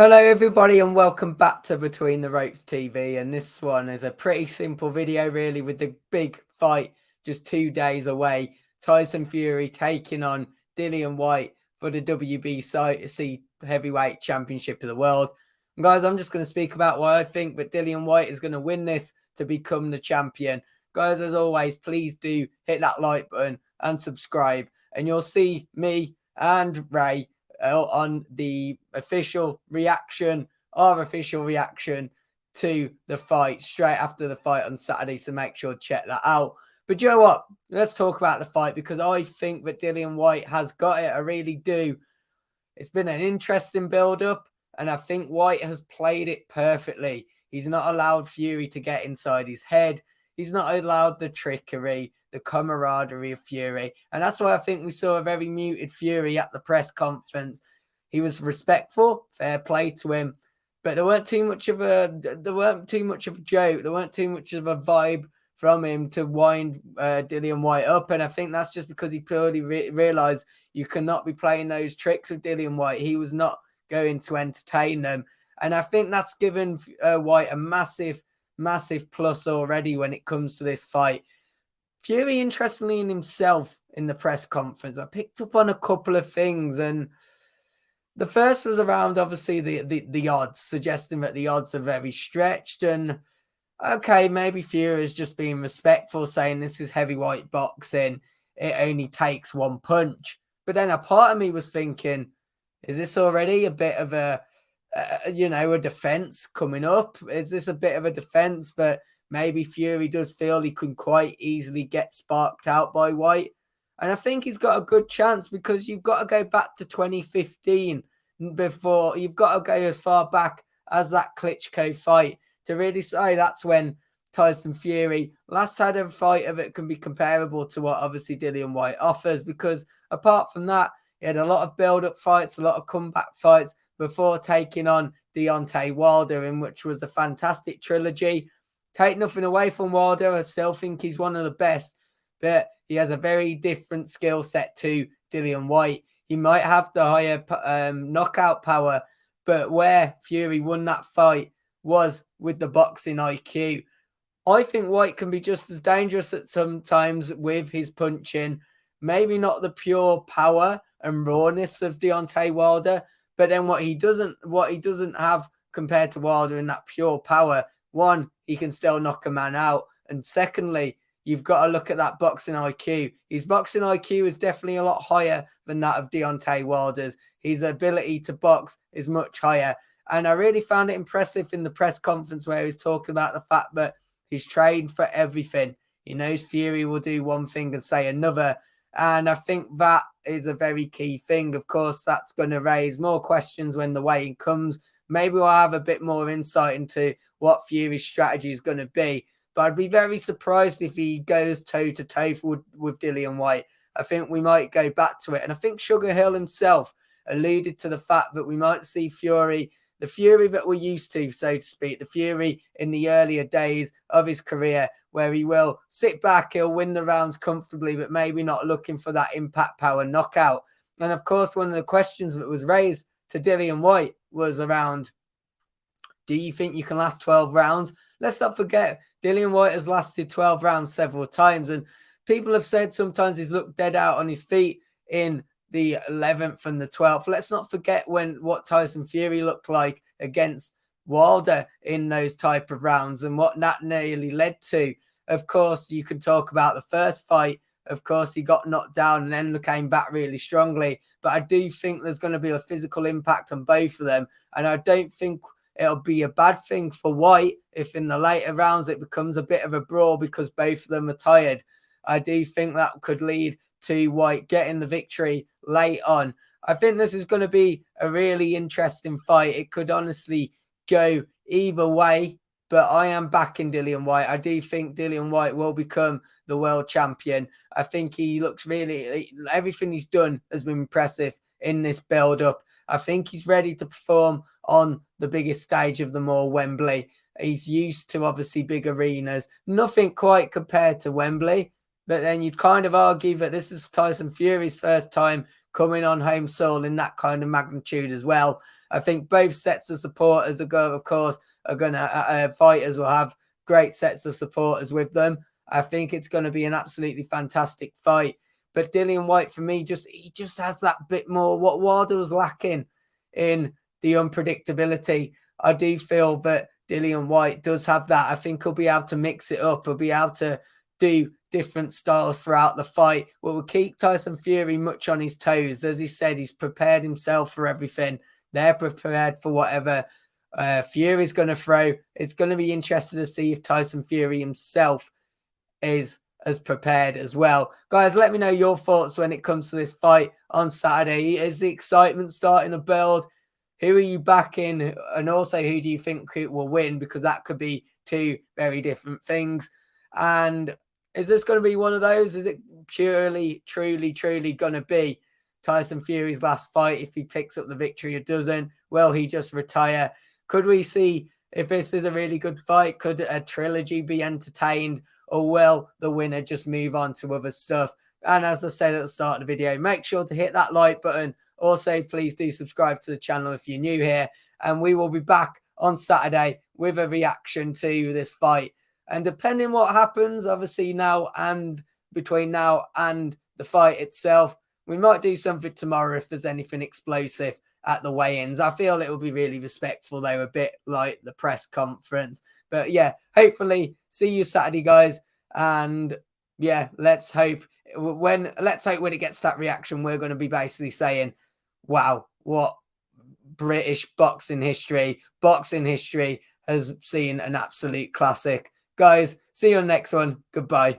Hello everybody and welcome back to Between the Ropes TV, and this one is a pretty simple video really, with the big fight just 2 days away. Tyson Fury taking on Dillian Whyte for the WBC Heavyweight Championship of the World. And guys, I'm just going to speak about why I think that Dillian Whyte is going to win this to become the champion. Guys, as always, please do hit that like button and subscribe, and you'll see me and Ray on the official reaction, our official reaction to the fight straight after the fight on Saturday. So make sure to check that out. But you know what? Let's talk about the fight, because I think that Dillian Whyte has got it. I really do. It's been an interesting build-up, and I think Whyte has played it perfectly. He's not allowed Fury to get inside his head. He's not allowed the trickery, the camaraderie of Fury. And that's why I think we saw a very muted Fury at the press conference. He was respectful, fair play to him, but there weren't too much of a joke. There weren't too much of a vibe from him to wind Dillian Whyte up. And I think that's just because he purely realized you cannot be playing those tricks with Dillian Whyte. He was not going to entertain them. And I think that's given Whyte a massive plus already when it comes to this fight. Fury, interestingly in himself, in the press conference, I picked up on a couple of things, and the first was around obviously the odds, suggesting that the odds are very stretched. And okay, maybe Fury is just being respectful, saying this is heavyweight boxing, it only takes one punch. But then a part of me was thinking, is this already a bit of a defense coming up? Is this a bit of a defense that maybe Fury does feel he can quite easily get sparked out by Whyte? And I think he's got a good chance, because you've got to go back to 2015 before, you've got to go as far back as that Klitschko fight to really say that's when Tyson Fury last had a fight of it can be comparable to what obviously Dillian Whyte offers. Because apart from that, he had a lot of build-up fights, a lot of comeback fights before taking on Deontay Wilder, in which was a fantastic trilogy. Take nothing away from Wilder, I still think he's one of the best, but he has a very different skill set to Dillian Whyte. He might have the higher knockout power, but where Fury won that fight was with the boxing IQ. I think Whyte can be just as dangerous at sometimes with his punching. Maybe not the pure power and rawness of Deontay Wilder, but then what he doesn't have compared to Wilder in that pure power, one, he can still knock a man out. And secondly, you've got to look at that boxing IQ. His boxing IQ is definitely a lot higher than that of Deontay Wilder's. His ability to box is much higher. And I really found it impressive in the press conference where he's talking about the fact that he's trained for everything. He knows Fury will do one thing and say another. And I think that is a very key thing. Of course, that's going to raise more questions when the weigh-in comes. Maybe we'll have a bit more insight into what Fury's strategy is going to be. But I'd be very surprised if he goes toe-to-toe with Dillian Whyte. I think we might go back to it. And I think Sugar Hill himself alluded to the fact that we might see Fury, the Fury that we're used to, so to speak, the Fury in the earlier days of his career, where he will sit back, he'll win the rounds comfortably, but maybe not looking for that impact power knockout. And of course, one of the questions that was raised to Dillian Whyte was around, do you think you can last 12 rounds? Let's not forget, Dillian Whyte has lasted 12 rounds several times, and people have said sometimes he's looked dead out on his feet in the 11th and the 12th. Let's not forget what Tyson Fury looked like against Wilder in those type of rounds and what that nearly led to. Of course, you can talk about the first fight. Of course, he got knocked down and then came back really strongly. But I do think there's going to be a physical impact on both of them. And I don't think it'll be a bad thing for Whyte if in the later rounds it becomes a bit of a brawl because both of them are tired. I do think that could lead to Whyte getting the victory late on. I think this is going to be a really interesting fight. It could honestly go either way, but I am backing Dillian Whyte. I do think Dillian Whyte will become the world champion. I think he looks really, everything he's done has been impressive in this build-up. I think he's ready to perform on the biggest stage of them all, Wembley. He's used to obviously big arenas. Nothing quite compared to Wembley, but then you'd kind of argue that this is Tyson Fury's first time coming on home soil in that kind of magnitude as well. I think both sets of supporters, of course, are going to fighters will have great sets of supporters with them. I think it's going to be an absolutely fantastic fight. But Dillian Whyte, for me, he just has that bit more what Wilder was lacking in the unpredictability. I do feel that Dillian Whyte does have that. I think he'll be able to mix it up. He'll be able to do different styles throughout the fight. Will keep Tyson Fury much on his toes. As he said, he's prepared himself for everything. They're prepared for whatever Fury's going to throw. It's going to be interesting to see if Tyson Fury himself is as prepared as well. Guys, let me know your thoughts when it comes to this fight on Saturday. Is the excitement starting to build? Who are you backing? And also, who do you think will win? Because that could be two very different things. And is this going to be one of those? Is it purely, truly going to be Tyson Fury's last fight? If he picks up the victory or doesn't, will he just retire? Could we see, if this is a really good fight, could a trilogy be entertained? Or will the winner just move on to other stuff? And as I said at the start of the video, make sure to hit that like button. Also, please do subscribe to the channel if you're new here. And we will be back on Saturday with a reaction to this fight. And depending what happens, obviously now and between now and the fight itself, we might do something tomorrow if there's anything explosive at the weigh-ins. I feel it will be really respectful, though, a bit like the press conference. But yeah, hopefully see you Saturday, guys. And yeah, let's hope when it gets to that reaction, we're going to be basically saying, wow, what British boxing history has seen an absolute classic. Guys, see you on the next one. Goodbye.